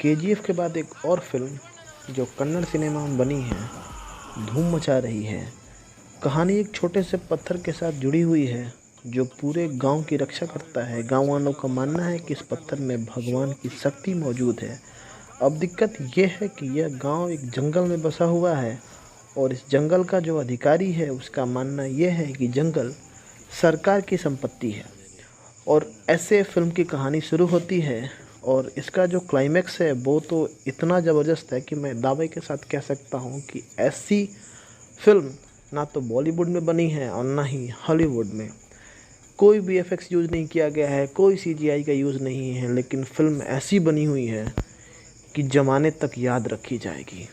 KGF के बाद एक और फिल्म जो कन्नड़ सिनेमा में बनी है, धूम मचा रही है। कहानी एक छोटे से पत्थर के साथ जुड़ी हुई है जो पूरे गांव की रक्षा करता है। गांव वालों का मानना है कि इस पत्थर में भगवान की शक्ति मौजूद है। अब दिक्कत यह है कि यह गांव एक जंगल में बसा हुआ है और इस जंगल का जो अधिकारी है उसका मानना यह है कि जंगल सरकार की संपत्ति है। और ऐसे फिल्म की कहानी शुरू होती है और इसका जो क्लाइमैक्स है वो तो इतना ज़बरदस्त है कि मैं दावे के साथ कह सकता हूँ कि ऐसी फिल्म ना तो बॉलीवुड में बनी है और ना ही हॉलीवुड में। कोई वीएफएक्स यूज़ नहीं किया गया है, कोई सीजीआई का यूज़ नहीं है, लेकिन फिल्म ऐसी बनी हुई है कि ज़माने तक याद रखी जाएगी।